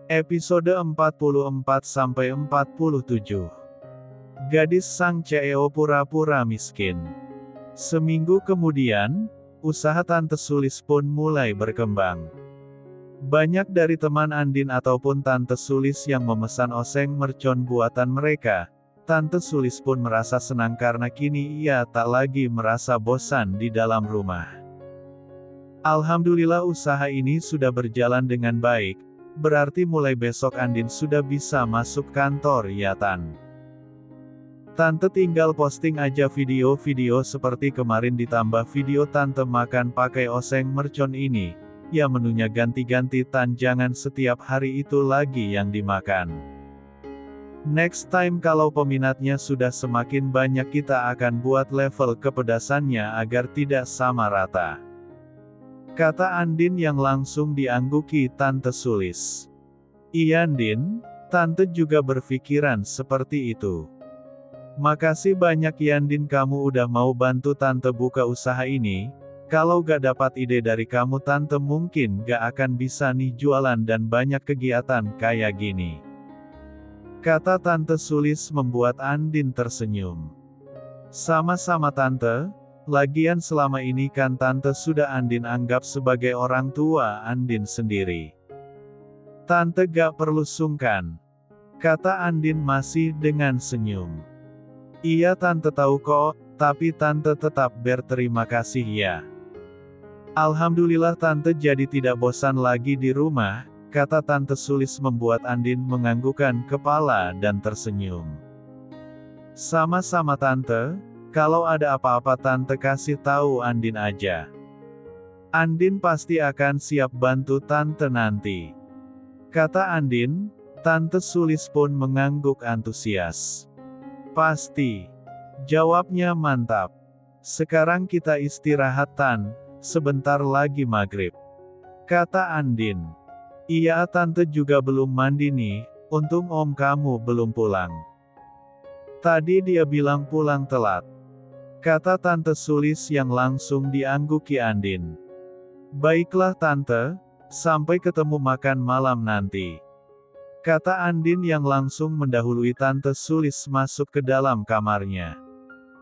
Episode 44-47. Gadis sang CEO pura-pura miskin. Seminggu kemudian, usaha Tante Sulis pun mulai berkembang. Banyak dari teman Andin ataupun Tante Sulis yang memesan oseng mercon buatan mereka. Tante Sulis pun merasa senang karena kini ia tak lagi merasa bosan di dalam rumah. Alhamdulillah usaha ini sudah berjalan dengan baik. Berarti mulai besok Andin sudah bisa masuk kantor ya Tan. Tante tinggal posting aja video-video seperti kemarin ditambah video Tante makan pakai oseng mercon ini. Ya menunya ganti-ganti Tan, jangan setiap hari itu lagi yang dimakan. Next time kalau peminatnya sudah semakin banyak kita akan buat level kepedasannya agar tidak sama rata. Kata Andin yang langsung diangguki Tante Sulis. Iya Andin, Tante juga berpikiran seperti itu. Makasih banyak Yandin, kamu udah mau bantu Tante buka usaha ini. Kalau gak dapat ide dari kamu Tante mungkin gak akan bisa nih jualan dan banyak kegiatan kayak gini. Kata Tante Sulis membuat Andin tersenyum. Sama-sama Tante. Lagian selama ini kan Tante sudah Andin anggap sebagai orang tua Andin sendiri. Tante gak perlu sungkan. Kata Andin masih dengan senyum. Iya Tante tahu kok, tapi Tante tetap berterima kasih ya. Alhamdulillah Tante jadi tidak bosan lagi di rumah, kata Tante Sulis membuat Andin menganggukkan kepala dan tersenyum. Sama-sama Tante. Kalau ada apa-apa Tante kasih tahu Andin aja. Andin pasti akan siap bantu Tante nanti. Kata Andin, Tante Sulis pun mengangguk antusias. Pasti. Jawabnya mantap. Sekarang kita istirahat Tan, sebentar lagi maghrib. Kata Andin. Iya Tante juga belum mandi nih, untung Om kamu belum pulang. Tadi dia bilang pulang telat. Kata Tante Sulis yang langsung diangguki Andin. Baiklah Tante, sampai ketemu makan malam nanti. Kata Andin yang langsung mendahului Tante Sulis masuk ke dalam kamarnya.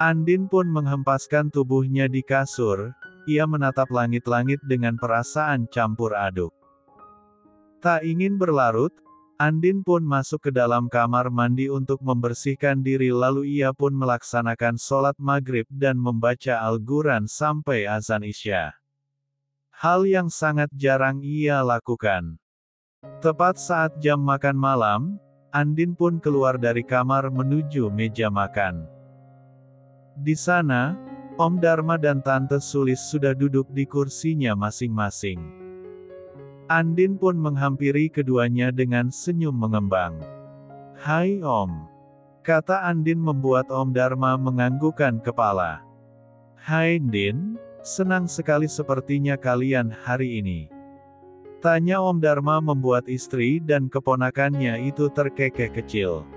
Andin pun menghempaskan tubuhnya di kasur, ia menatap langit-langit dengan perasaan campur aduk. Tak ingin berlarut, Andin pun masuk ke dalam kamar mandi untuk membersihkan diri lalu ia pun melaksanakan sholat maghrib dan membaca Al-Quran sampai azan Isya. Hal yang sangat jarang ia lakukan. Tepat saat jam makan malam, Andin pun keluar dari kamar menuju meja makan. Di sana, Om Dharma dan Tante Sulis sudah duduk di kursinya masing-masing. Andin pun menghampiri keduanya dengan senyum mengembang. Hai Om. Kata Andin membuat Om Dharma menganggukkan kepala. Hai Andin, senang sekali sepertinya kalian hari ini. Tanya Om Dharma membuat istri dan keponakannya itu terkekeh kecil.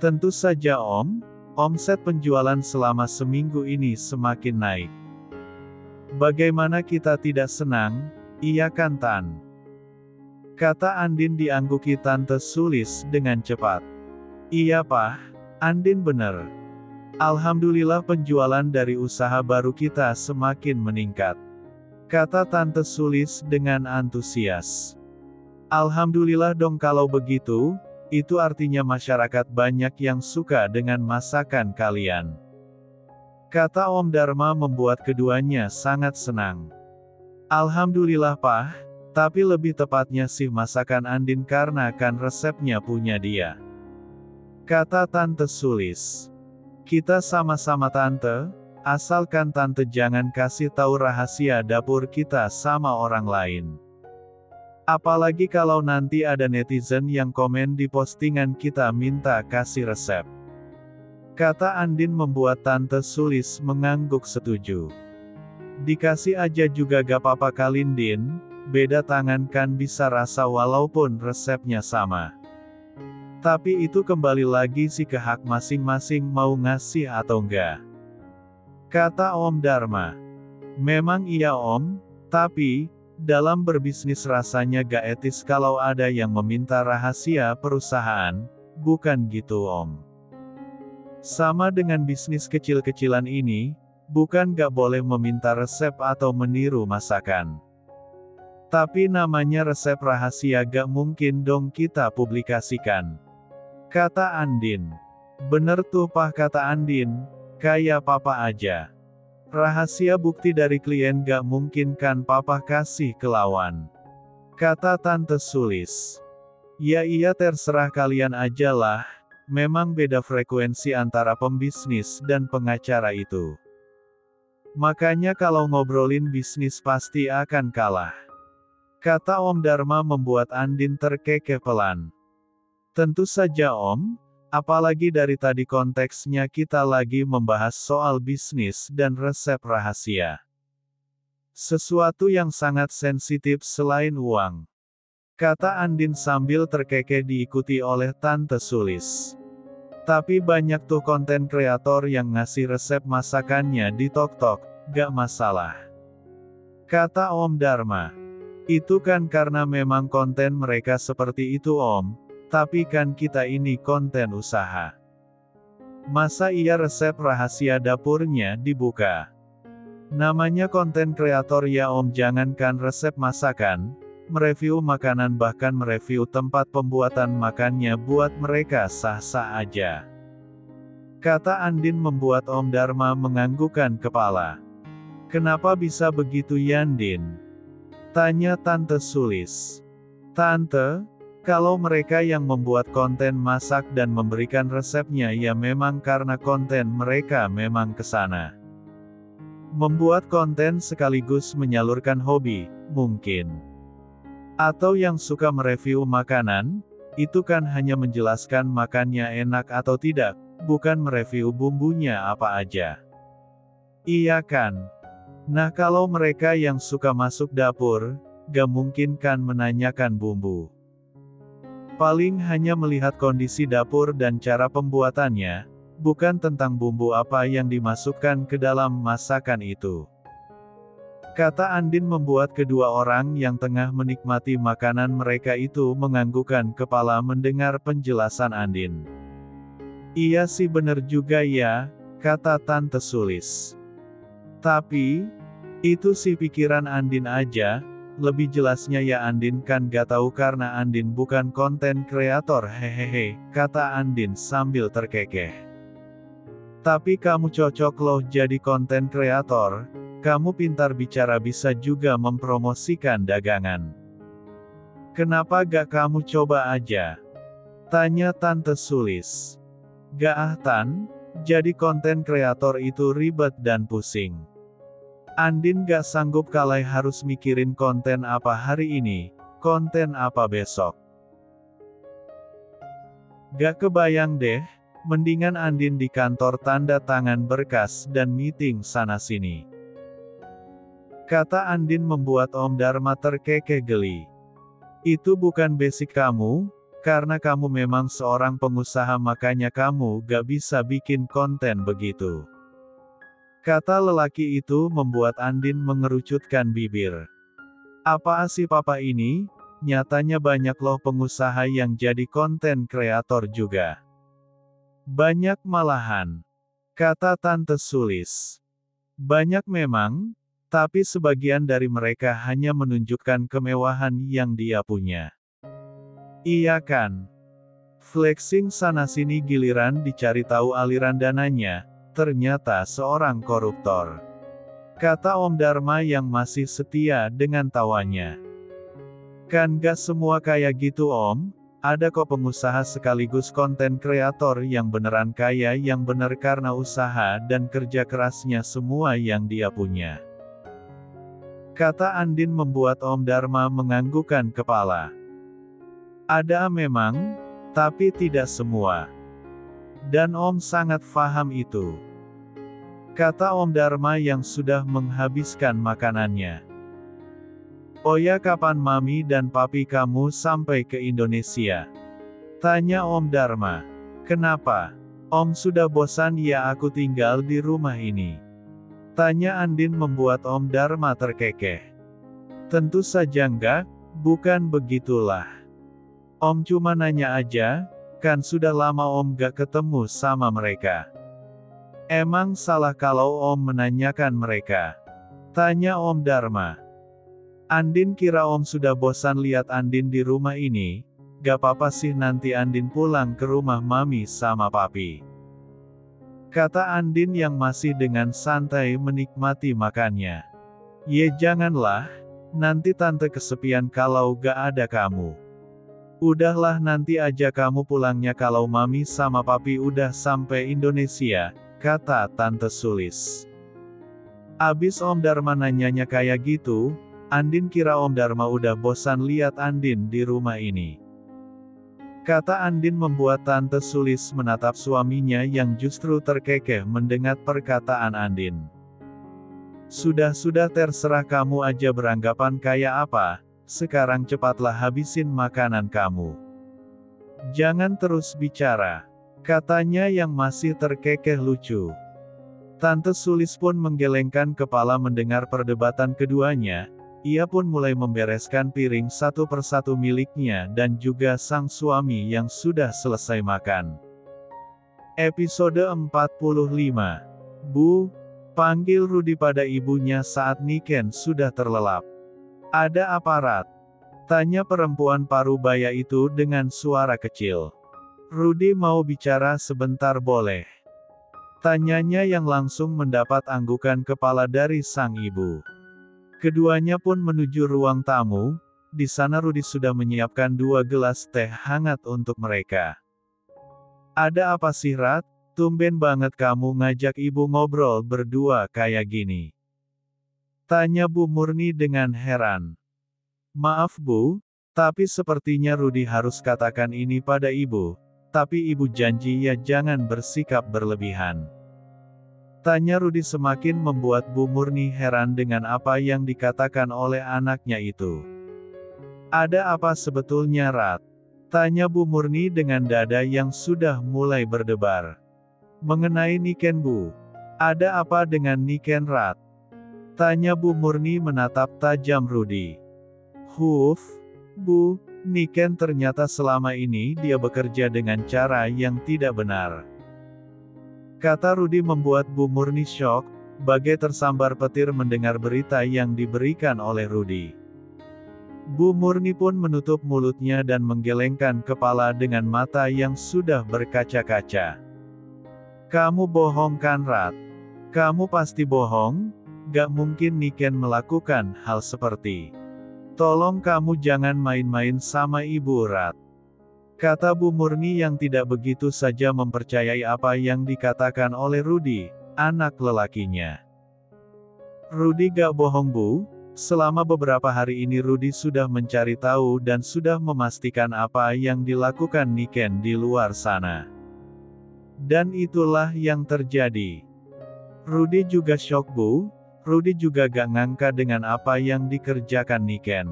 Tentu saja Om, omset penjualan selama seminggu ini semakin naik. Bagaimana kita tidak senang? Iya kan Tan? Kata Andin diangguki Tante Sulis dengan cepat. Iya Pak, Andin bener. Alhamdulillah penjualan dari usaha baru kita semakin meningkat. Kata Tante Sulis dengan antusias. Alhamdulillah dong kalau begitu, itu artinya masyarakat banyak yang suka dengan masakan kalian. Kata Om Dharma membuat keduanya sangat senang. Alhamdulillah Pak, tapi lebih tepatnya sih masakan Andin karena kan resepnya punya dia. Kata Tante Sulis. Kita sama-sama Tante, asalkan Tante jangan kasih tahu rahasia dapur kita sama orang lain. Apalagi kalau nanti ada netizen yang komen di postingan kita minta kasih resep. Kata Andin membuat Tante Sulis mengangguk setuju. Dikasih aja juga gak apa-apa Kalin Din, beda tangan kan bisa rasa walaupun resepnya sama. Tapi itu kembali lagi sih ke hak masing-masing mau ngasih atau enggak. Kata Om Dharma. Memang iya Om, tapi, dalam berbisnis rasanya gak etis kalau ada yang meminta rahasia perusahaan, bukan gitu Om. Sama dengan bisnis kecil-kecilan ini, bukan gak boleh meminta resep atau meniru masakan. Tapi namanya resep rahasia gak mungkin dong kita publikasikan. Kata Andin. Bener tuh Pak, kata Andin, kayak papa aja. Rahasia bukti dari klien gak mungkin kan papa kasih ke lawan. Kata Tante Sulis. Ya iya terserah kalian aja lah, memang beda frekuensi antara pembisnis dan pengacara itu. Makanya kalau ngobrolin bisnis pasti akan kalah. Kata Om Dharma membuat Andin terkekeh pelan. Tentu saja Om, apalagi dari tadi konteksnya kita lagi membahas soal bisnis dan resep rahasia. Sesuatu yang sangat sensitif selain uang. Kata Andin sambil terkekeh diikuti oleh Tante Sulis. Tapi banyak tuh konten kreator yang ngasih resep masakannya di TikTok, gak masalah. Kata Om Dharma. Itu kan karena memang konten mereka seperti itu Om. Tapi kan kita ini konten usaha. Masa iya resep rahasia dapurnya dibuka? Namanya konten kreator ya Om, jangankan resep masakan, mereview makanan bahkan mereview tempat pembuatan makannya buat mereka sah-sah aja. Kata Andin membuat Om Dharma menganggukkan kepala. Kenapa bisa begitu Yandin? Tanya Tante Sulis. Tante, kalau mereka yang membuat konten masak dan memberikan resepnya ya memang karena konten mereka memang kesana. Membuat konten sekaligus menyalurkan hobi, mungkin. Atau yang suka mereview makanan, itu kan hanya menjelaskan makannya enak atau tidak, bukan mereview bumbunya apa aja. Iya kan? Nah kalau mereka yang suka masuk dapur, gak mungkin kan menanyakan bumbu. Paling hanya melihat kondisi dapur dan cara pembuatannya, bukan tentang bumbu apa yang dimasukkan ke dalam masakan itu. Kata Andin membuat kedua orang yang tengah menikmati makanan mereka itu menganggukkan kepala mendengar penjelasan Andin. Iya sih bener juga ya, kata Tante Sulis. Tapi, itu sih pikiran Andin aja. Lebih jelasnya ya Andin kan gak tahu karena Andin bukan konten kreator hehehe, kata Andin sambil terkekeh. Tapi kamu cocok loh jadi konten kreator, kamu pintar bicara bisa juga mempromosikan dagangan. Kenapa gak kamu coba aja? Tanya Tante Sulis. Gak ah Tan, jadi konten kreator itu ribet dan pusing. Andin gak sanggup kalau harus mikirin konten apa hari ini, konten apa besok. Gak kebayang deh, mendingan Andin di kantor tanda tangan berkas dan meeting sana-sini. Kata Andin membuat Om Dharma terkekeh geli. Itu bukan basic kamu, karena kamu memang seorang pengusaha makanya kamu gak bisa bikin konten begitu. Kata lelaki itu membuat Andin mengerucutkan bibir. Apa sih papa ini? Nyatanya banyak loh pengusaha yang jadi konten kreator juga. Banyak malahan. Kata Tante Sulis. Banyak memang, tapi sebagian dari mereka hanya menunjukkan kemewahan yang dia punya. Iya kan? Flexing sana-sini giliran dicari tahu aliran dananya. Ternyata seorang koruptor. Kata Om Dharma yang masih setia dengan tawanya. Kan gak semua kayak gitu Om, ada kok pengusaha sekaligus konten kreator yang beneran kaya yang bener karena usaha dan kerja kerasnya semua yang dia punya. Kata Andin membuat Om Dharma menganggukkan kepala. Ada memang, tapi tidak semua. Dan Om sangat paham itu. Kata Om Dharma yang sudah menghabiskan makanannya. Oh ya kapan Mami dan Papi kamu sampai ke Indonesia? Tanya Om Dharma. Kenapa? Om sudah bosan ya aku tinggal di rumah ini. Tanya Andin membuat Om Dharma terkekeh. Tentu saja enggak, bukan begitulah. Om cuma nanya aja, kan sudah lama Om gak ketemu sama mereka. Emang salah kalau Om menanyakan mereka? Tanya Om Dharma. Andin kira Om sudah bosan lihat Andin di rumah ini. Gak apa-apa sih nanti Andin pulang ke rumah Mami sama Papi. Kata Andin yang masih dengan santai menikmati makannya. Ye janganlah, nanti tante kesepian kalau gak ada kamu. Udahlah nanti aja kamu pulangnya kalau Mami sama Papi udah sampai Indonesia, kata Tante Sulis. Abis Om Dharma nanyanya kayak gitu, Andin kira Om Dharma udah bosan lihat Andin di rumah ini. Kata Andin membuat Tante Sulis menatap suaminya yang justru terkekeh mendengar perkataan Andin. Sudah terserah kamu aja beranggapan kayak apa, sekarang cepatlah habisin makanan kamu. Jangan terus bicara, katanya yang masih terkekeh lucu. Tante Sulis pun menggelengkan kepala mendengar perdebatan keduanya. Ia pun mulai membereskan piring satu persatu miliknya dan juga sang suami yang sudah selesai makan. Episode 45. Bu, panggil Rudi pada ibunya saat Niken sudah terlelap. Ada apa Rat? Tanya perempuan parubaya itu dengan suara kecil. Rudi mau bicara sebentar boleh? Tanyanya yang langsung mendapat anggukan kepala dari sang ibu. Keduanya pun menuju ruang tamu, di sana Rudi sudah menyiapkan 2 gelas teh hangat untuk mereka. Ada apa sih Rat? Tumben banget kamu ngajak ibu ngobrol berdua kayak gini. Tanya Bu Murni dengan heran. Maaf Bu, tapi sepertinya Rudi harus katakan ini pada ibu, tapi ibu janji ya jangan bersikap berlebihan. Tanya Rudi semakin membuat Bu Murni heran dengan apa yang dikatakan oleh anaknya itu. Ada apa sebetulnya Rat? Tanya Bu Murni dengan dada yang sudah mulai berdebar. Mengenai Niken Bu. Ada apa dengan Niken Rat? Tanya Bu Murni menatap tajam Rudi. Bu, Niken ternyata selama ini dia bekerja dengan cara yang tidak benar. Kata Rudi membuat Bu Murni syok, bagai tersambar petir mendengar berita yang diberikan oleh Rudi. Bu Murni pun menutup mulutnya dan menggelengkan kepala dengan mata yang sudah berkaca-kaca. Kamu bohong kan Rat? Kamu pasti bohong? Gak mungkin Niken melakukan hal seperti. Tolong kamu jangan main-main sama ibu Rat. Kata Bu Murni yang tidak begitu saja mempercayai apa yang dikatakan oleh Rudi, anak lelakinya. Rudi gak bohong Bu, selama beberapa hari ini Rudi sudah mencari tahu dan sudah memastikan apa yang dilakukan Niken di luar sana. Dan itulah yang terjadi. Rudi juga syok Bu, Rudi juga gak ngangka dengan apa yang dikerjakan Niken.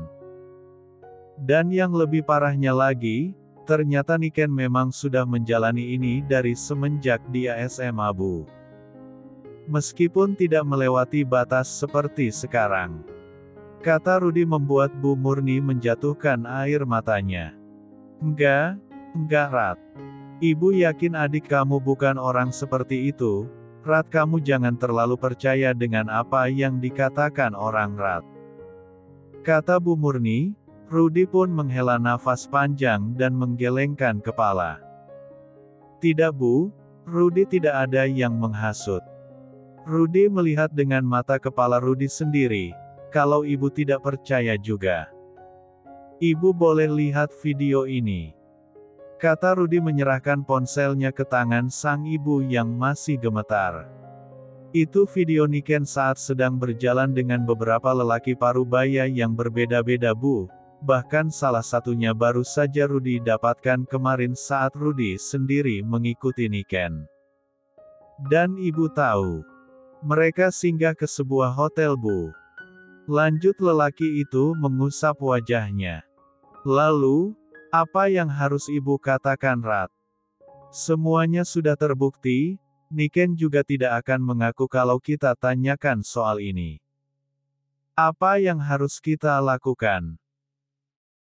Dan yang lebih parahnya lagi, ternyata Niken memang sudah menjalani ini dari semenjak dia SMA Bu. Meskipun tidak melewati batas seperti sekarang. Kata Rudi membuat Bu Murni menjatuhkan air matanya. Enggak Rat. Ibu yakin adik kamu bukan orang seperti itu, Rat kamu jangan terlalu percaya dengan apa yang dikatakan orang Rat. Kata Bu Murni. Rudi pun menghela nafas panjang dan menggelengkan kepala. Tidak Bu, Rudi tidak ada yang menghasut. Rudi melihat dengan mata kepala Rudi sendiri, kalau ibu tidak percaya juga. Ibu boleh lihat video ini. Kata Rudi menyerahkan ponselnya ke tangan sang ibu yang masih gemetar. Itu video Niken saat sedang berjalan dengan beberapa lelaki parubaya yang berbeda-beda Bu. Bahkan salah satunya baru saja Rudi dapatkan kemarin saat Rudi sendiri mengikuti Niken. Dan ibu tahu. Mereka singgah ke sebuah hotel Bu. Lanjut lelaki itu mengusap wajahnya. Lalu, Apa yang harus ibu katakan, Rat? Semuanya sudah terbukti, Niken juga tidak akan mengaku kalau kita tanyakan soal ini. Apa yang harus kita lakukan?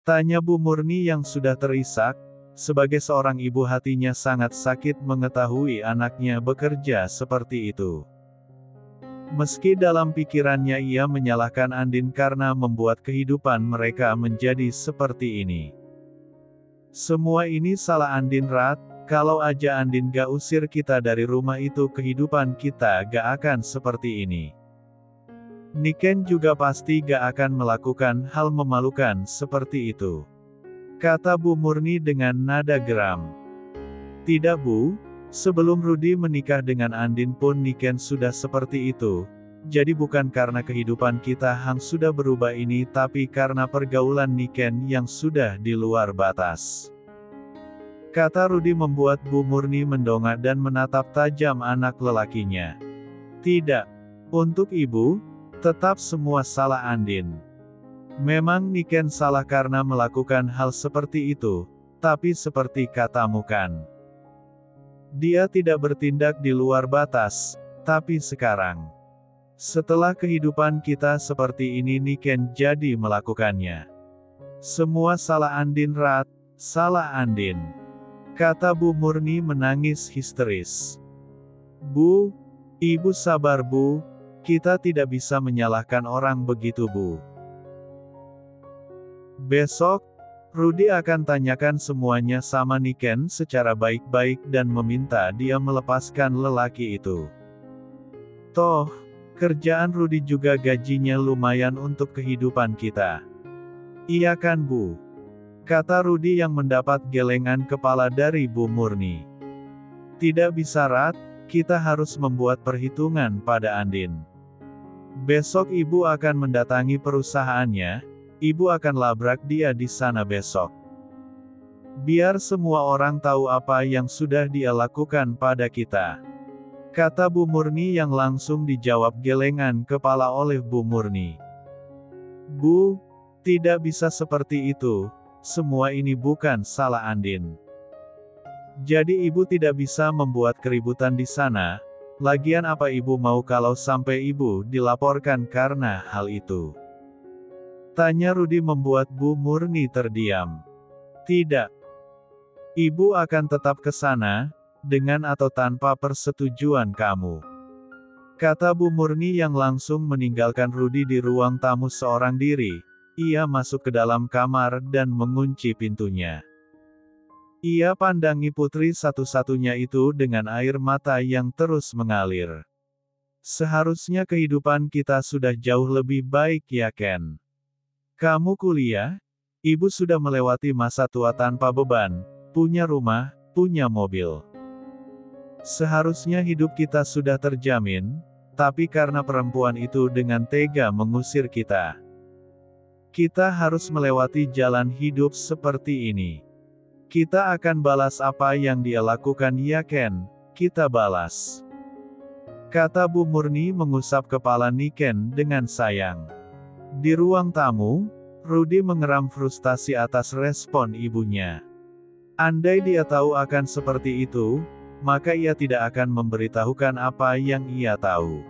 Tanya Bu Murni yang sudah terisak. Sebagai seorang ibu hatinya sangat sakit mengetahui anaknya bekerja seperti itu. Meski dalam pikirannya ia menyalahkan Andin karena membuat kehidupan mereka menjadi seperti ini. Semua ini salah Andin, Rat. Kalau aja Andin gak usir kita dari rumah itu, kehidupan kita gak akan seperti ini. Niken juga pasti gak akan melakukan hal memalukan seperti itu, kata Bu Murni dengan nada geram. Tidak, Bu. Sebelum Rudy menikah dengan Andin pun Niken sudah seperti itu. Jadi bukan karena kehidupan kita yang sudah berubah ini, tapi karena pergaulan Niken yang sudah di luar batas. Kata Rudy membuat Bu Murni mendongak dan menatap tajam anak lelakinya. Tidak. Untuk ibu, tetap semua salah Andin. Memang Niken salah karena melakukan hal seperti itu, tapi seperti katamu kan. Dia tidak bertindak di luar batas, tapi sekarang. Setelah kehidupan kita seperti ini, Niken jadi melakukannya. Semua salah Andin, Rat. Salah Andin. Kata Bu Murni menangis histeris. Bu, ibu sabar, Bu. Kita tidak bisa menyalahkan orang begitu, Bu. Besok, Rudy akan tanyakan semuanya sama Niken secara baik-baik dan meminta dia melepaskan lelaki itu. Toh, kerjaan Rudy juga gajinya lumayan untuk kehidupan kita. Iya kan, Bu? Kata Rudy yang mendapat gelengan kepala dari Bu Murni. Tidak bisa, Rat. Kita harus membuat perhitungan pada Andin. Besok ibu akan mendatangi perusahaannya. Ibu akan labrak dia di sana besok. Biar semua orang tahu apa yang sudah dia lakukan pada kita. Kata Bu Murni yang langsung dijawab gelengan kepala oleh Bu Murni. Bu, tidak bisa seperti itu. Semua ini bukan salah Andin. Jadi ibu tidak bisa membuat keributan di sana. Lagian apa ibu mau kalau sampai ibu dilaporkan karena hal itu? Tanya Rudy membuat Bu Murni terdiam. Tidak. Ibu akan tetap ke sana, dengan atau tanpa persetujuan kamu. Kata Bu Murni yang langsung meninggalkan Rudy di ruang tamu seorang diri. Ia masuk ke dalam kamar dan mengunci pintunya. Ia pandangi putri satu-satunya itu dengan air mata yang terus mengalir. Seharusnya kehidupan kita sudah jauh lebih baik, ya Ken? Kamu kuliah, ibu sudah melewati masa tua tanpa beban, punya rumah, punya mobil. Seharusnya hidup kita sudah terjamin, tapi karena perempuan itu dengan tega mengusir kita. Kita harus melewati jalan hidup seperti ini. Kita akan balas apa yang dia lakukan, ya Ken? Kita balas. Kata Bu Murni mengusap kepala Niken dengan sayang. Di ruang tamu, Rudy mengeram frustasi atas respon ibunya. Andai dia tahu akan seperti itu, maka ia tidak akan memberitahukan apa yang ia tahu.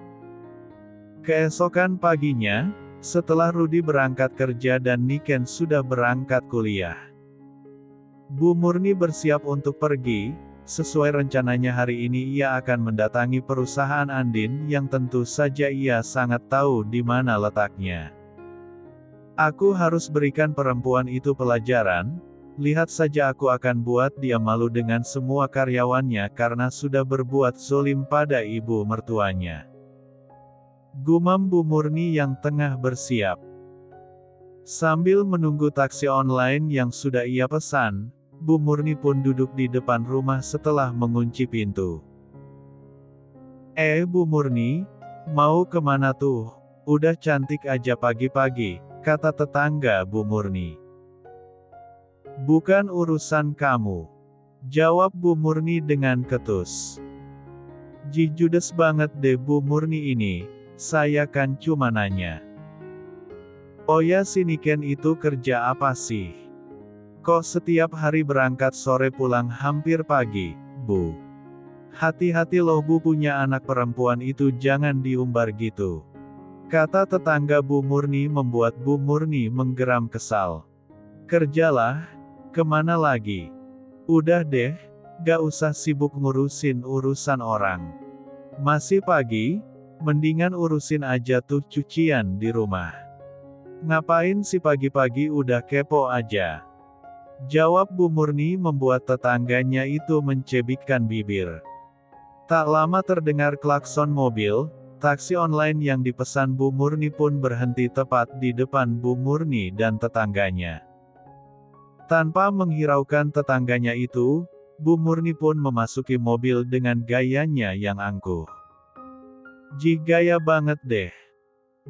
Keesokan paginya, setelah Rudy berangkat kerja dan Niken sudah berangkat kuliah, Bu Murni bersiap untuk pergi. Sesuai rencananya hari ini ia akan mendatangi perusahaan Andin yang tentu saja ia sangat tahu di mana letaknya. Aku harus berikan perempuan itu pelajaran. Lihat saja, aku akan buat dia malu dengan semua karyawannya karena sudah berbuat zolim pada ibu mertuanya. Gumam Bu Murni yang tengah bersiap. Sambil menunggu taksi online yang sudah ia pesan, Bu Murni pun duduk di depan rumah setelah mengunci pintu. Bu Murni, mau kemana tuh? Udah cantik aja pagi-pagi, kata tetangga Bu Murni. Bukan urusan kamu, jawab Bu Murni dengan ketus. Judes banget deh Bu Murni ini, saya kan cuma nanya. Oh ya, si Niken itu kerja apa sih? Kok setiap hari berangkat sore pulang hampir pagi, Bu? Hati-hati loh Bu, punya anak perempuan itu jangan diumbar gitu. Kata tetangga Bu Murni membuat Bu Murni menggeram kesal. Kerjalah, kemana lagi? Udah deh, gak usah sibuk ngurusin urusan orang. Masih pagi, mendingan urusin aja tuh cucian di rumah. Ngapain sih pagi-pagi udah kepo aja? Jawab Bu Murni membuat tetangganya itu mencebikkan bibir. Tak lama terdengar klakson mobil, taksi online yang dipesan Bu Murni pun berhenti tepat di depan Bu Murni dan tetangganya. Tanpa menghiraukan tetangganya itu, Bu Murni pun memasuki mobil dengan gayanya yang angkuh. "Jih, gaya banget deh,"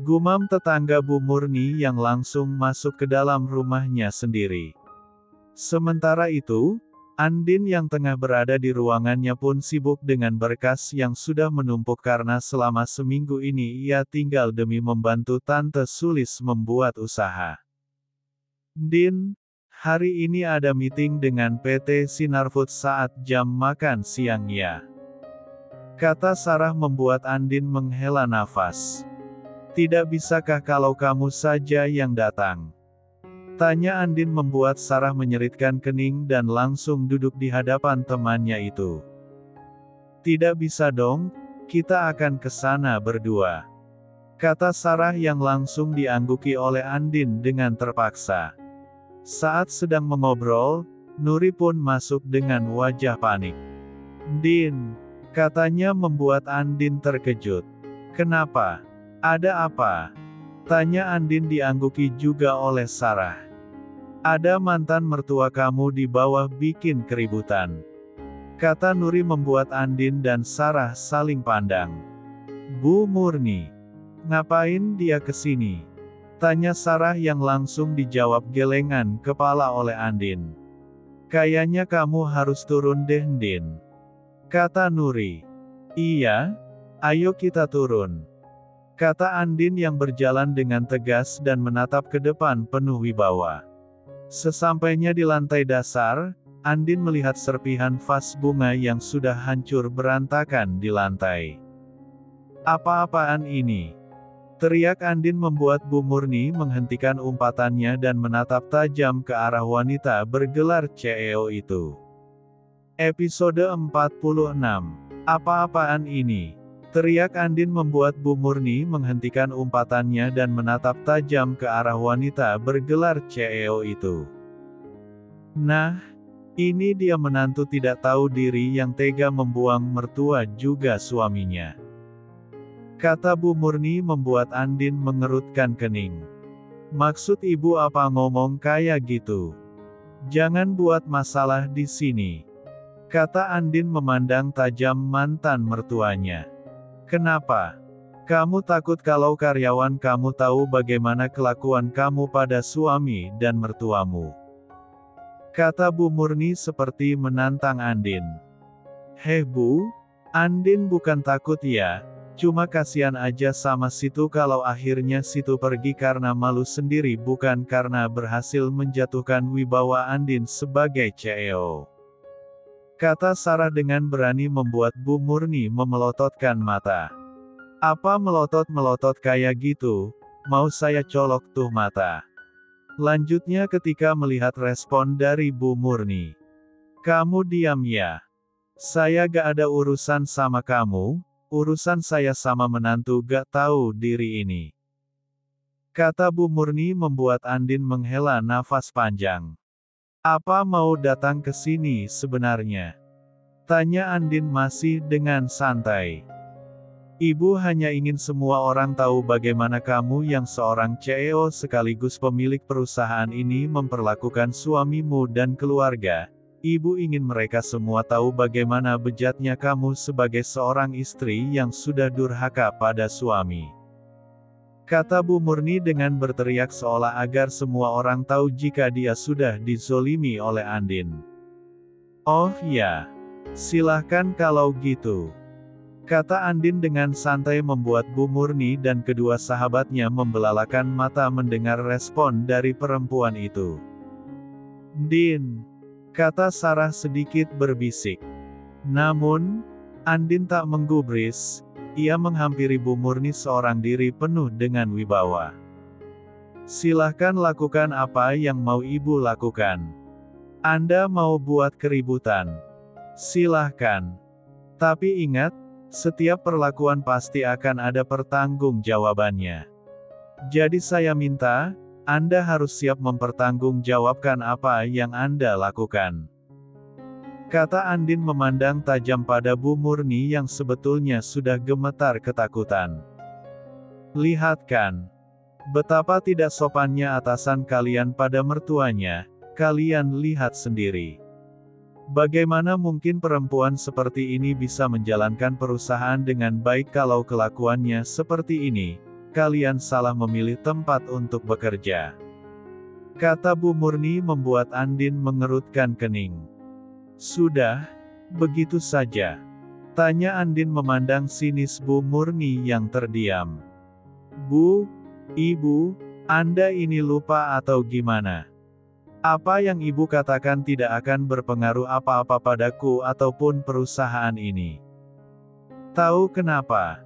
gumam tetangga Bu Murni yang langsung masuk ke dalam rumahnya sendiri. Sementara itu, Andin yang tengah berada di ruangannya pun sibuk dengan berkas yang sudah menumpuk karena selama seminggu ini ia tinggal demi membantu Tante Sulis membuat usaha. "Din, hari ini ada meeting dengan PT Sinar Food saat jam makan siang ya," kata Sarah membuat Andin menghela nafas. "Tidak bisakah kalau kamu saja yang datang?" tanya Andin membuat Sarah menyeritkan kening dan langsung duduk di hadapan temannya itu. "Tidak bisa dong, kita akan ke sana berdua," kata Sarah yang langsung diangguki oleh Andin dengan terpaksa. Saat sedang mengobrol, Nuri pun masuk dengan wajah panik. "Din," katanya membuat Andin terkejut. "Kenapa? Ada apa?" tanya Andin diangguki juga oleh Sarah. "Ada mantan mertua kamu di bawah bikin keributan," kata Nuri membuat Andin dan Sarah saling pandang. "Bu Murni, ngapain dia kesini?" tanya Sarah yang langsung dijawab gelengan kepala oleh Andin. "Kayaknya kamu harus turun deh Din," kata Nuri. "Iya, ayo kita turun," kata Andin yang berjalan dengan tegas dan menatap ke depan penuh wibawa. Sesampainya di lantai dasar, Andin melihat serpihan vas bunga yang sudah hancur berantakan di lantai. "Apa-apaan ini?" teriak Andin membuat Bu Murni menghentikan umpatannya dan menatap tajam ke arah wanita bergelar CEO itu. Episode 46. Apa-apaan ini? Teriak Andin membuat Bu Murni menghentikan umpatannya dan menatap tajam ke arah wanita bergelar CEO itu. "Nah, ini dia menantu tidak tahu diri yang tega membuang mertua juga suaminya," kata Bu Murni membuat Andin mengerutkan kening. "Maksud ibu apa ngomong kayak gitu? Jangan buat masalah di sini," kata Andin memandang tajam mantan mertuanya. "Kenapa? Kamu takut kalau karyawan kamu tahu bagaimana kelakuan kamu pada suami dan mertuamu?" kata Bu Murni seperti menantang Andin. "Heh Bu, Andin bukan takut ya, cuma kasihan aja sama situ kalau akhirnya situ pergi karena malu sendiri bukan karena berhasil menjatuhkan wibawa Andin sebagai CEO," kata Sarah dengan berani membuat Bu Murni memelototkan mata. "Apa melotot-melotot kayak gitu, mau saya colok tuh mata," lanjutnya ketika melihat respon dari Bu Murni. "Kamu diam ya. Saya gak ada urusan sama kamu, urusan saya sama menantu gak tahu diri ini," kata Bu Murni membuat Andin menghela nafas panjang. "Apa mau datang ke sini sebenarnya?" tanya Andin masih dengan santai. "Ibu hanya ingin semua orang tahu bagaimana kamu yang seorang CEO sekaligus pemilik perusahaan ini memperlakukan suamimu dan keluarga. Ibu ingin mereka semua tahu bagaimana bejatnya kamu sebagai seorang istri yang sudah durhaka pada suami," kata Bu Murni dengan berteriak seolah agar semua orang tahu jika dia sudah dizolimi oleh Andin. "Oh ya, silahkan kalau gitu," kata Andin dengan santai membuat Bu Murni dan kedua sahabatnya membelalakan mata mendengar respon dari perempuan itu. Din, kata Sarah sedikit berbisik. Namun, Andin tak menggubris, ia menghampiri Bu Murni seorang diri penuh dengan wibawa. Silahkan lakukan apa yang mau ibu lakukan. Anda mau buat keributan? Silahkan. Tapi ingat, setiap perlakuan pasti akan ada pertanggungjawabannya. Jadi saya minta, Anda harus siap mempertanggungjawabkan apa yang Anda lakukan. Kata Andin memandang tajam pada Bu Murni yang sebetulnya sudah gemetar ketakutan. Lihat kan, betapa tidak sopannya atasan kalian pada mertuanya, kalian lihat sendiri. Bagaimana mungkin perempuan seperti ini bisa menjalankan perusahaan dengan baik kalau kelakuannya seperti ini? Kalian salah memilih tempat untuk bekerja. Kata Bu Murni membuat Andin mengerutkan kening. Sudah, begitu saja. Tanya Andin memandang sinis Bu Murni yang terdiam. Bu, Ibu, Anda ini lupa atau gimana? Apa yang ibu katakan tidak akan berpengaruh apa-apa padaku ataupun perusahaan ini. Tahu kenapa?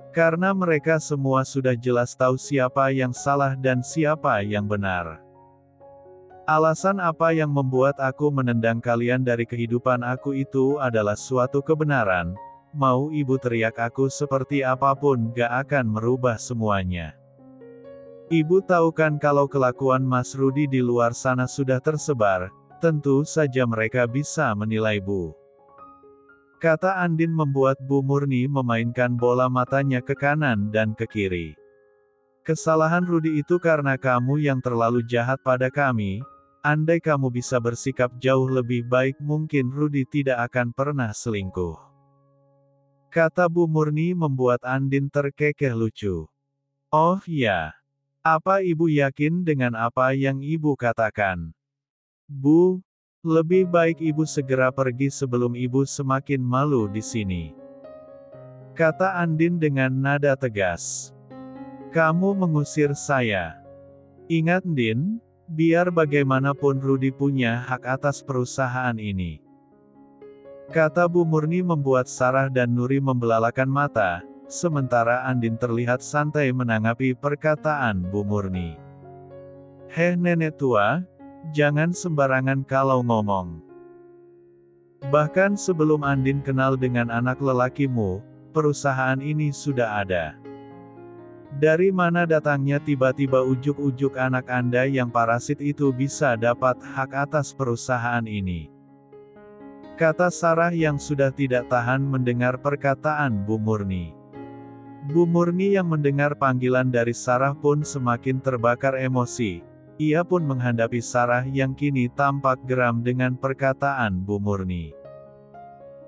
Karena mereka semua sudah jelas tahu siapa yang salah dan siapa yang benar. Alasan apa yang membuat aku menendang kalian dari kehidupan aku itu adalah suatu kebenaran, mau ibu teriak aku seperti apapun gak akan merubah semuanya. Ibu tahu kan kalau kelakuan Mas Rudi di luar sana sudah tersebar, tentu saja mereka bisa menilai Bu. Kata Andin membuat Bu Murni memainkan bola matanya ke kanan dan ke kiri. Kesalahan Rudi itu karena kamu yang terlalu jahat pada kami, andai kamu bisa bersikap jauh lebih baik mungkin Rudi tidak akan pernah selingkuh. Kata Bu Murni membuat Andin terkekeh lucu. Oh ya. Apa ibu yakin dengan apa yang ibu katakan? Bu, lebih baik ibu segera pergi sebelum ibu semakin malu di sini. Kata Andin dengan nada tegas. Kamu mengusir saya. Ingat Din, biar bagaimanapun Rudi punya hak atas perusahaan ini. Kata Bu Murni membuat Sarah dan Nuri membelalakan mata, sementara Andin terlihat santai menanggapi perkataan Bu Murni. Heh nenek tua, jangan sembarangan kalau ngomong. Bahkan sebelum Andin kenal dengan anak lelakimu, perusahaan ini sudah ada. Dari mana datangnya tiba-tiba ujuk-ujuk anak Anda yang parasit itu bisa dapat hak atas perusahaan ini? Kata Sarah yang sudah tidak tahan mendengar perkataan Bu Murni. Bu Murni yang mendengar panggilan dari Sarah pun semakin terbakar emosi. Ia pun menghadapi Sarah yang kini tampak geram dengan perkataan Bu Murni.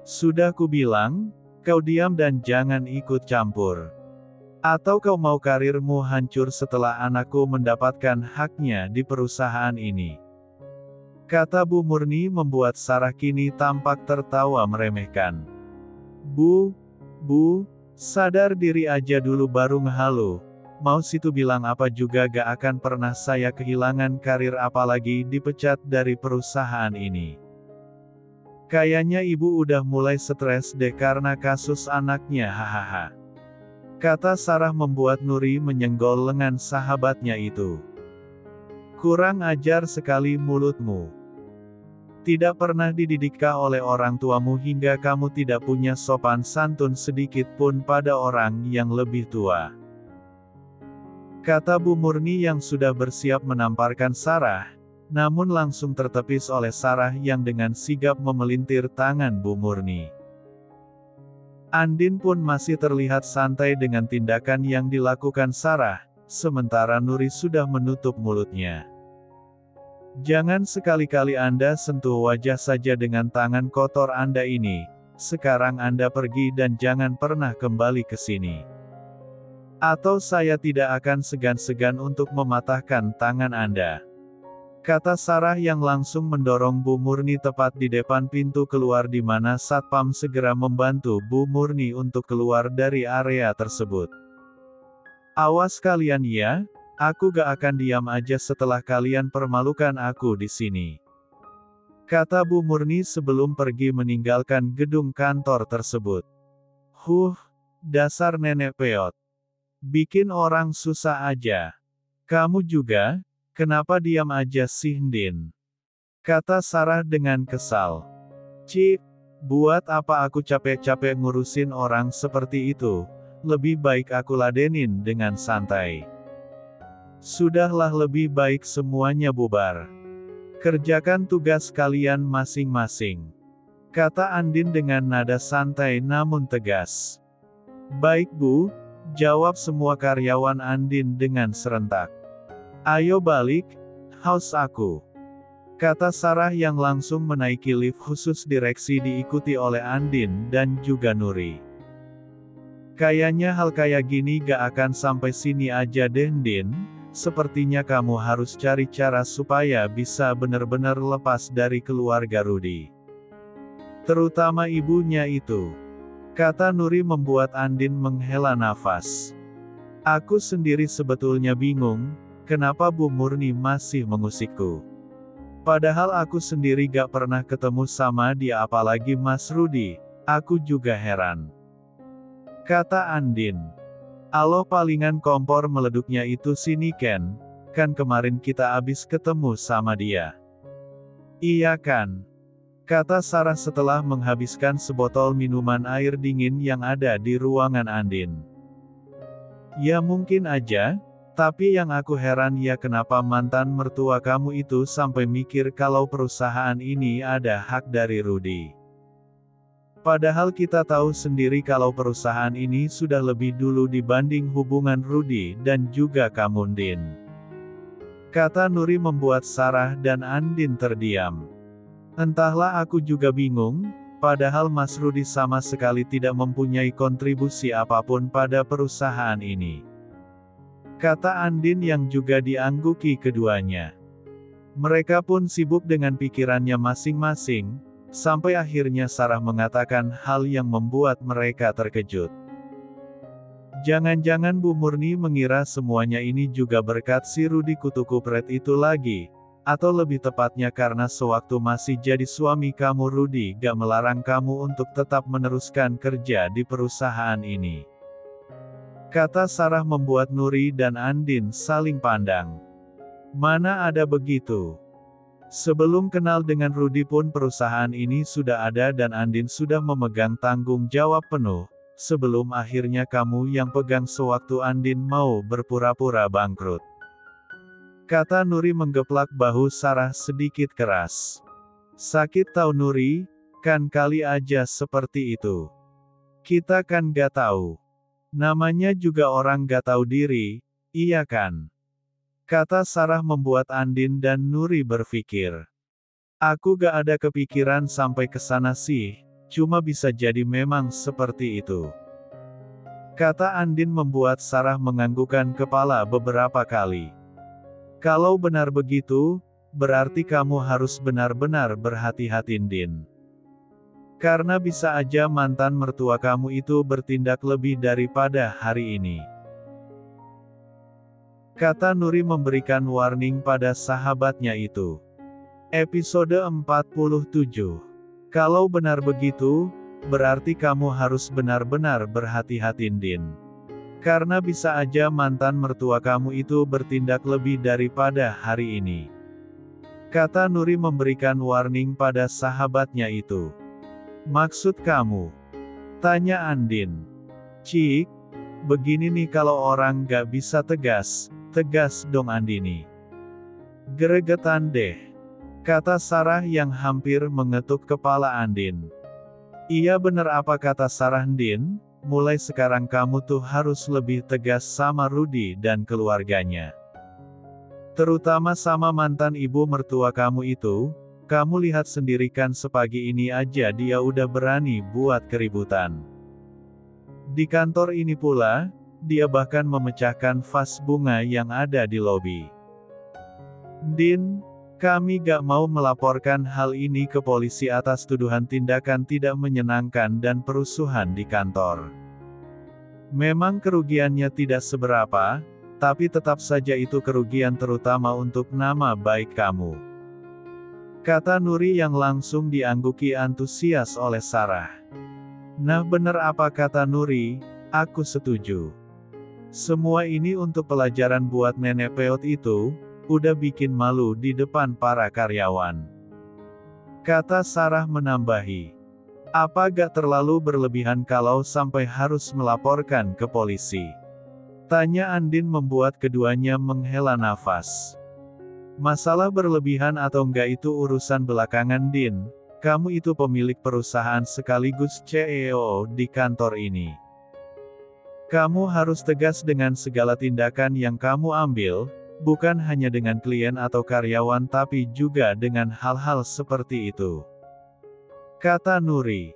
Sudah kubilang, kau diam dan jangan ikut campur. Atau kau mau karirmu hancur setelah anakku mendapatkan haknya di perusahaan ini? Kata Bu Murni membuat Sarah kini tampak tertawa meremehkan. Bu, sadar diri aja dulu baru ngehalu. Mau situ bilang apa juga gak akan pernah saya kehilangan karir apalagi dipecat dari perusahaan ini. Kayaknya ibu udah mulai stres deh karena kasus anaknya hahaha. Kata Sarah membuat Nuri menyenggol lengan sahabatnya itu. Kurang ajar sekali mulutmu. Tidak pernah dididikkah oleh orang tuamu hingga kamu tidak punya sopan santun sedikit pun pada orang yang lebih tua? Kata Bu Murni yang sudah bersiap menamparkan Sarah, namun langsung tertepis oleh Sarah yang dengan sigap memelintir tangan Bu Murni. Andin pun masih terlihat santai dengan tindakan yang dilakukan Sarah, sementara Nuri sudah menutup mulutnya. Jangan sekali-kali Anda sentuh wajah saja dengan tangan kotor Anda ini, sekarang Anda pergi dan jangan pernah kembali ke sini. Atau saya tidak akan segan-segan untuk mematahkan tangan Anda. Kata Sarah yang langsung mendorong Bu Murni tepat di depan pintu keluar di mana Satpam segera membantu Bu Murni untuk keluar dari area tersebut. Awas kalian ya, aku gak akan diam aja setelah kalian permalukan aku di sini. kata Bu Murni sebelum pergi meninggalkan gedung kantor tersebut. Dasar nenek peot. Bikin orang susah aja. Kamu juga, kenapa diam aja sih Ndin? Kata Sarah dengan kesal. Cip, buat apa aku capek-capek ngurusin orang seperti itu, lebih baik aku ladenin dengan santai. Sudahlah lebih baik semuanya bubar. Kerjakan tugas kalian masing-masing. Kata Andin dengan nada santai namun tegas. Baik Bu, jawab semua karyawan Andin dengan serentak. Ayo balik, haus aku. Kata Sarah yang langsung menaiki lift khusus direksi diikuti oleh Andin dan juga Nuri. Kayaknya hal kayak gini gak akan sampai sini aja deh Ndin, sepertinya kamu harus cari cara supaya bisa benar-benar lepas dari keluarga Rudy. Terutama ibunya itu. Kata Nuri membuat Andin menghela nafas. Aku sendiri sebetulnya bingung, kenapa Bu Murni masih mengusikku. Padahal aku sendiri gak pernah ketemu sama dia apalagi Mas Rudy, aku juga heran. Kata Andin. Aloh palingan kompor meleduknya itu si Niken, kan kemarin kita abis ketemu sama dia. Iya kan? Kata Sarah setelah menghabiskan sebotol minuman air dingin yang ada di ruangan Andin. Ya mungkin aja, tapi yang aku heran ya kenapa mantan mertua kamu itu sampai mikir kalau perusahaan ini ada hak dari Rudy. Padahal kita tahu sendiri kalau perusahaan ini sudah lebih dulu dibanding hubungan Rudy dan juga kamu Ndin. Kata Nuri membuat Sarah dan Andin terdiam. Entahlah aku juga bingung, padahal Mas Rudy sama sekali tidak mempunyai kontribusi apapun pada perusahaan ini. Kata Andin yang juga diangguki keduanya. Mereka pun sibuk dengan pikirannya masing-masing, sampai akhirnya Sarah mengatakan hal yang membuat mereka terkejut. Jangan-jangan Bu Murni mengira semuanya ini juga berkat si Rudy kutu kupret itu lagi, atau lebih tepatnya karena sewaktu masih jadi suami kamu Rudy gak melarang kamu untuk tetap meneruskan kerja di perusahaan ini. Kata Sarah membuat Nuri dan Andin saling pandang. Mana ada begitu. Sebelum kenal dengan Rudy pun perusahaan ini sudah ada dan Andin sudah memegang tanggung jawab penuh, sebelum akhirnya kamu yang pegang sewaktu Andin mau berpura-pura bangkrut. Kata Nuri menggeplak bahu Sarah sedikit keras. Sakit tahu Nuri, kan kali aja seperti itu. Kita kan gak tahu. Namanya juga orang gak tahu diri, iya kan? Kata Sarah membuat Andin dan Nuri berpikir. Aku gak ada kepikiran sampai ke sana sih, cuma bisa jadi memang seperti itu. Kata Andin membuat Sarah menganggukkan kepala beberapa kali. Kalau benar begitu, berarti kamu harus benar-benar berhati-hati Ndin. Karena bisa aja mantan mertua kamu itu bertindak lebih daripada hari ini. Kata Nuri memberikan warning pada sahabatnya itu. Episode 47. Kalau benar begitu, berarti kamu harus benar-benar berhati-hati Ndin. Karena bisa aja mantan mertua kamu itu bertindak lebih daripada hari ini. Kata Nuri memberikan warning pada sahabatnya itu. Maksud kamu? Tanya Andin. Cik, begini nih kalau orang gak bisa tegas, tegas dong Andini. Geregetan deh. Kata Sarah yang hampir mengetuk kepala Andin. Iya bener apa kata Sarah Ndin, mulai sekarang kamu tuh harus lebih tegas sama Rudy dan keluarganya. Terutama sama mantan ibu mertua kamu itu. Kamu lihat sendiri kan sepagi ini aja dia udah berani buat keributan. Di kantor ini pula, dia bahkan memecahkan vas bunga yang ada di lobi. Ndin, kami gak mau melaporkan hal ini ke polisi atas tuduhan tindakan tidak menyenangkan dan perusuhan di kantor. Memang kerugiannya tidak seberapa, tapi tetap saja itu kerugian terutama untuk nama baik kamu. kata Nuri yang langsung diangguki antusias oleh Sarah. Nah bener apa kata Nuri, aku setuju. Semua ini untuk pelajaran buat nenek peot itu, udah bikin malu di depan para karyawan. Kata Sarah menambahi. Apa gak terlalu berlebihan kalau sampai harus melaporkan ke polisi? Tanya Andin membuat keduanya menghela nafas. Masalah berlebihan atau enggak itu urusan belakangan Din, kamu itu pemilik perusahaan sekaligus CEO di kantor ini. Kamu harus tegas dengan segala tindakan yang kamu ambil, bukan hanya dengan klien atau karyawan tapi juga dengan hal-hal seperti itu. Kata Nuri.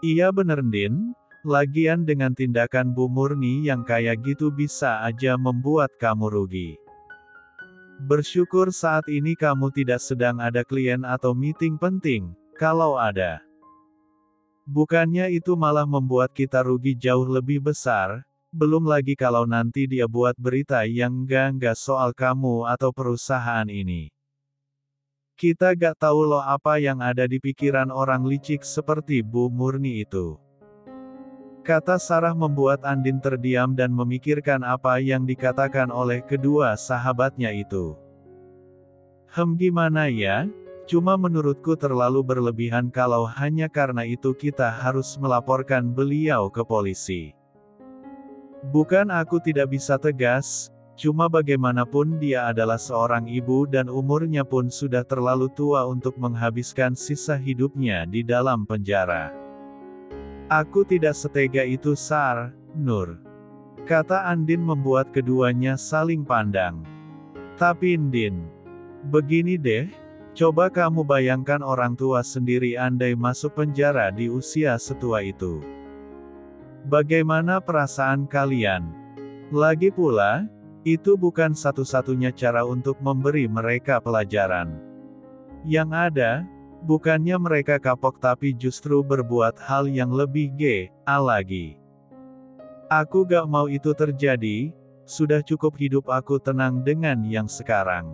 Iya bener Din, lagian dengan tindakan Bu Murni yang kayak gitu bisa aja membuat kamu rugi. Bersyukur saat ini kamu tidak sedang ada klien atau meeting penting, kalau ada. Bukannya itu malah membuat kita rugi jauh lebih besar, belum lagi kalau nanti dia buat berita yang enggak soal kamu atau perusahaan ini. Kita gak tahu loh apa yang ada di pikiran orang licik seperti Bu Murni itu. Kata Sarah membuat Andin terdiam dan memikirkan apa yang dikatakan oleh kedua sahabatnya itu. Gimana ya? Cuma menurutku terlalu berlebihan kalau hanya karena itu kita harus melaporkan beliau ke polisi. Bukan aku tidak bisa tegas, cuma bagaimanapun dia adalah seorang ibu dan umurnya pun sudah terlalu tua untuk menghabiskan sisa hidupnya di dalam penjara. Aku tidak setega itu Sar, Nur. Kata Andin membuat keduanya saling pandang. Tapi Andin, begini deh, coba kamu bayangkan orang tua sendiri andai masuk penjara di usia setua itu. Bagaimana perasaan kalian? Lagi pula, itu bukan satu-satunya cara untuk memberi mereka pelajaran. Yang ada, bukannya mereka kapok tapi justru berbuat hal yang lebih lagi. Aku gak mau itu terjadi, sudah cukup hidup aku tenang dengan yang sekarang.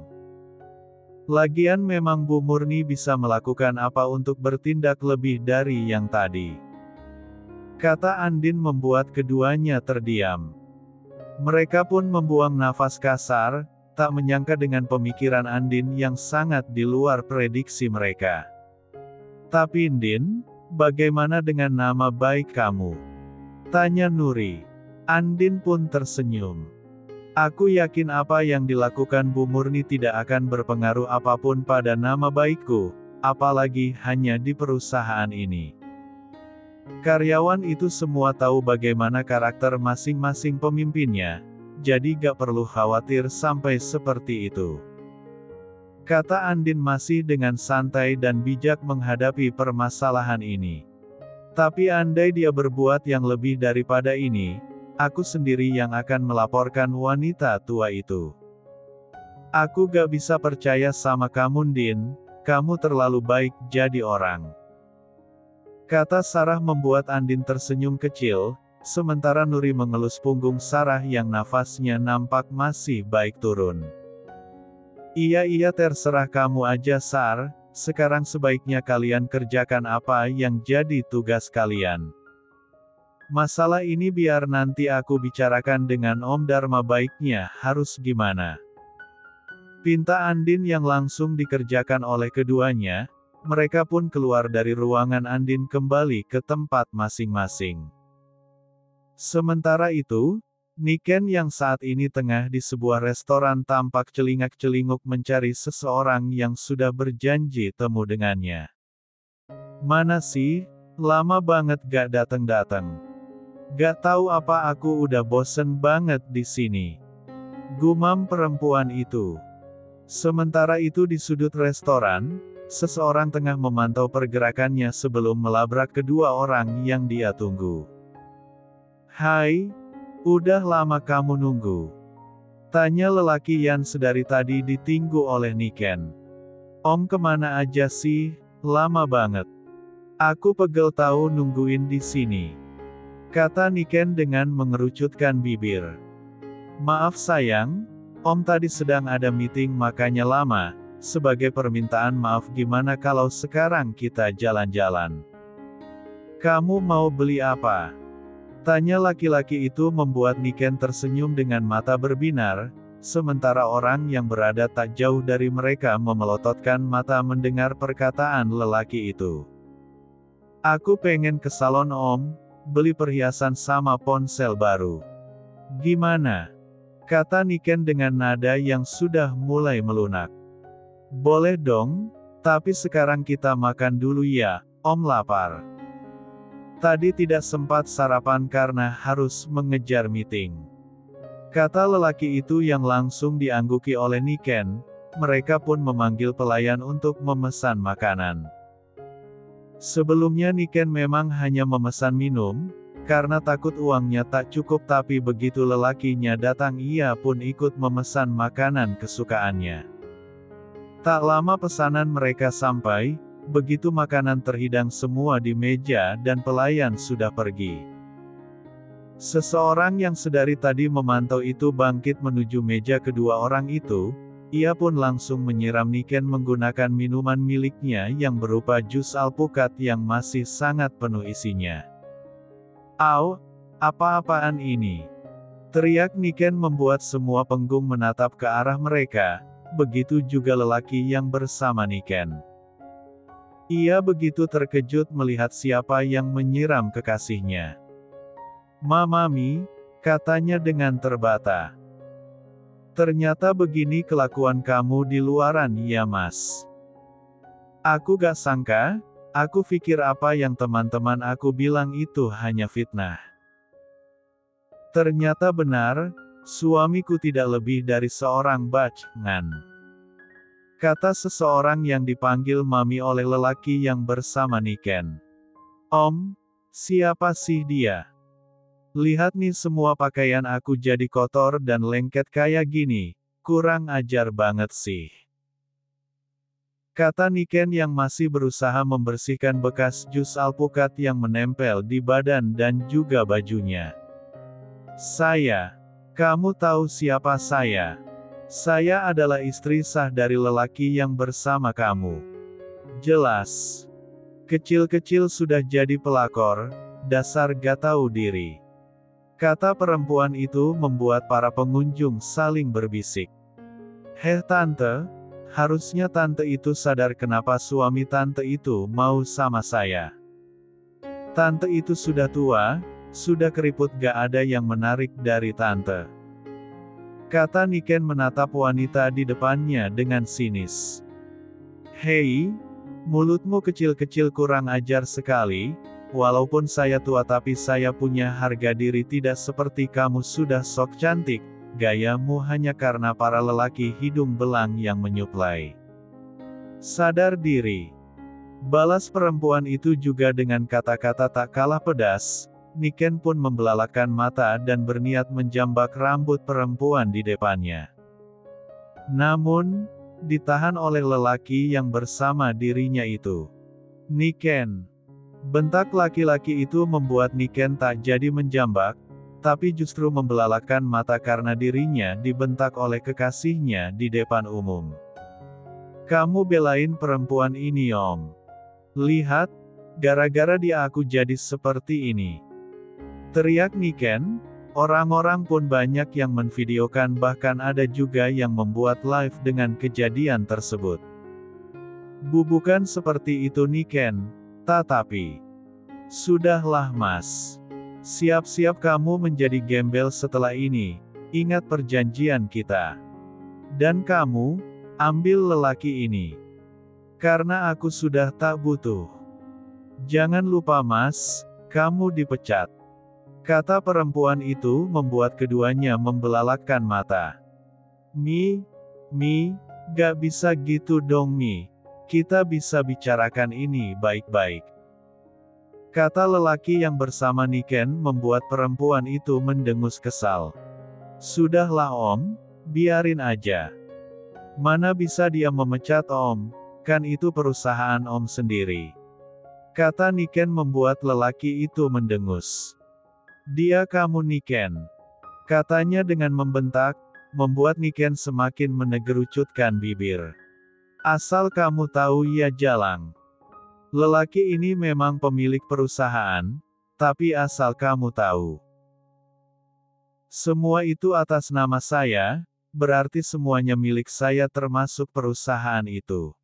Lagian memang Bu Murni bisa melakukan apa untuk bertindak lebih dari yang tadi. Kata Andin membuat keduanya terdiam. Mereka pun membuang nafas kasar, tak menyangka dengan pemikiran Andin yang sangat di luar prediksi mereka. Tapi Andin, bagaimana dengan nama baik kamu? Tanya Nuri. Andin pun tersenyum. Aku yakin apa yang dilakukan Bu Murni tidak akan berpengaruh apapun pada nama baikku, apalagi hanya di perusahaan ini. Karyawan itu semua tahu bagaimana karakter masing-masing pemimpinnya, jadi gak perlu khawatir sampai seperti itu. Kata Andin masih dengan santai dan bijak menghadapi permasalahan ini. Tapi andai dia berbuat yang lebih daripada ini, aku sendiri yang akan melaporkan wanita tua itu. Aku gak bisa percaya sama kamu Din, kamu terlalu baik jadi orang. Kata Sarah membuat Andin tersenyum kecil, sementara Nuri mengelus punggung Sarah yang nafasnya nampak masih baik turun. Iya terserah kamu aja Sar, sekarang sebaiknya kalian kerjakan apa yang jadi tugas kalian. Masalah ini biar nanti aku bicarakan dengan Om Dharma baiknya harus gimana. Pinta Andin yang langsung dikerjakan oleh keduanya. Mereka pun keluar dari ruangan Andin kembali ke tempat masing-masing. Sementara itu, Niken yang saat ini tengah di sebuah restoran tampak celingak-celinguk mencari seseorang yang sudah berjanji temu dengannya. Mana sih, lama banget gak dateng-dateng. Gak tahu apa aku udah bosen banget di sini. Gumam perempuan itu. Sementara itu di sudut restoran, seseorang tengah memantau pergerakannya sebelum melabrak kedua orang yang dia tunggu. Hai, udah lama kamu nunggu? Tanya lelaki yang sedari tadi ditinggu oleh Niken. Om kemana aja sih, lama banget. Aku pegel tahu nungguin di sini. Kata Niken dengan mengerucutkan bibir. Maaf sayang, Om tadi sedang ada meeting makanya lama. sebagai permintaan maaf gimana kalau sekarang kita jalan-jalan? Kamu mau beli apa? Tanya laki-laki itu membuat Niken tersenyum dengan mata berbinar, sementara orang yang berada tak jauh dari mereka memelototkan mata mendengar perkataan lelaki itu. Aku pengen ke salon om, beli perhiasan sama ponsel baru. Gimana? Kata Niken dengan nada yang sudah mulai melunak. Boleh dong, tapi sekarang kita makan dulu ya, om lapar. Tadi tidak sempat sarapan karena harus mengejar meeting. Kata lelaki itu yang langsung diangguki oleh Niken, mereka pun memanggil pelayan untuk memesan makanan. Sebelumnya Niken memang hanya memesan minum, karena takut uangnya tak cukup tapi begitu lelakinya datang ia pun ikut memesan makanan kesukaannya. Tak lama pesanan mereka sampai, begitu makanan terhidang semua di meja dan pelayan sudah pergi. Seseorang yang sedari tadi memantau itu bangkit menuju meja kedua orang itu, ia pun langsung menyiram Niken menggunakan minuman miliknya yang berupa jus alpukat yang masih sangat penuh isinya. Au, apa-apaan ini? Teriak Niken membuat semua penggung menatap ke arah mereka, begitu juga lelaki yang bersama Niken. Ia begitu terkejut melihat siapa yang menyiram kekasihnya. Mami, katanya dengan terbata. Ternyata begini kelakuan kamu di luaran ya mas. Aku gak sangka, aku pikir apa yang teman-teman aku bilang itu hanya fitnah. Ternyata benar, suamiku tidak lebih dari seorang bajngan. Kata seseorang yang dipanggil mami oleh lelaki yang bersama Niken. Om, siapa sih dia? Lihat nih semua pakaian aku jadi kotor dan lengket kayak gini, kurang ajar banget sih. Kata Niken yang masih berusaha membersihkan bekas jus alpukat yang menempel di badan dan juga bajunya. Kamu tahu siapa saya? Saya adalah istri sah dari lelaki yang bersama kamu. Jelas. Kecil-kecil sudah jadi pelakor, dasar gak tahu diri. Kata perempuan itu membuat para pengunjung saling berbisik. Heh tante, harusnya tante itu sadar kenapa suami tante itu mau sama saya. Tante itu sudah tua, sudah keriput gak ada yang menarik dari tante. Kata Niken menatap wanita di depannya dengan sinis. Hei, mulutmu kecil-kecil kurang ajar sekali, walaupun saya tua tapi saya punya harga diri tidak seperti kamu sudah sok cantik, gayamu hanya karena para lelaki hidung belang yang menyuplai. Sadar diri. Balas perempuan itu juga dengan kata-kata tak kalah pedas. Niken pun membelalakan mata dan berniat menjambak rambut perempuan di depannya. Namun, ditahan oleh lelaki yang bersama dirinya itu. Niken. Bentak laki-laki itu membuat Niken tak jadi menjambak, tapi justru membelalakan mata karena dirinya dibentak oleh kekasihnya di depan umum. Kamu belain perempuan ini om. Lihat, gara-gara dia aku jadi seperti ini. Teriak Niken, orang-orang pun banyak yang menvideokan bahkan ada juga yang membuat live dengan kejadian tersebut. Bukan seperti itu Niken, tetapi. Sudahlah mas. Siap-siap kamu menjadi gembel setelah ini, ingat perjanjian kita. Dan kamu, ambil lelaki ini. Karena aku sudah tak butuh. Jangan lupa mas, kamu dipecat. Kata perempuan itu membuat keduanya membelalakkan mata. Mi, gak bisa gitu dong Mi. Kita bisa bicarakan ini baik-baik. Kata lelaki yang bersama Niken membuat perempuan itu mendengus kesal. Sudahlah om, biarin aja. Mana bisa dia memecat om, kan itu perusahaan om sendiri. Kata Niken membuat lelaki itu mendengus. Dia kamu Niken. Katanya dengan membentak, membuat Niken semakin menegerucutkan bibir. Asal kamu tahu ya Jalang. Lelaki ini memang pemilik perusahaan, tapi asal kamu tahu. Semua itu atas nama saya, berarti semuanya milik saya termasuk perusahaan itu.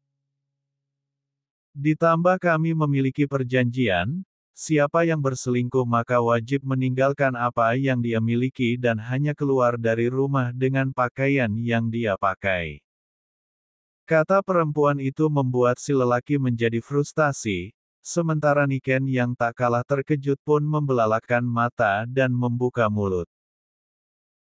Ditambah kami memiliki perjanjian, siapa yang berselingkuh maka wajib meninggalkan apa yang dia miliki dan hanya keluar dari rumah dengan pakaian yang dia pakai. Kata perempuan itu membuat si lelaki menjadi frustasi, sementara Niken yang tak kalah terkejut pun membelalakan mata dan membuka mulut.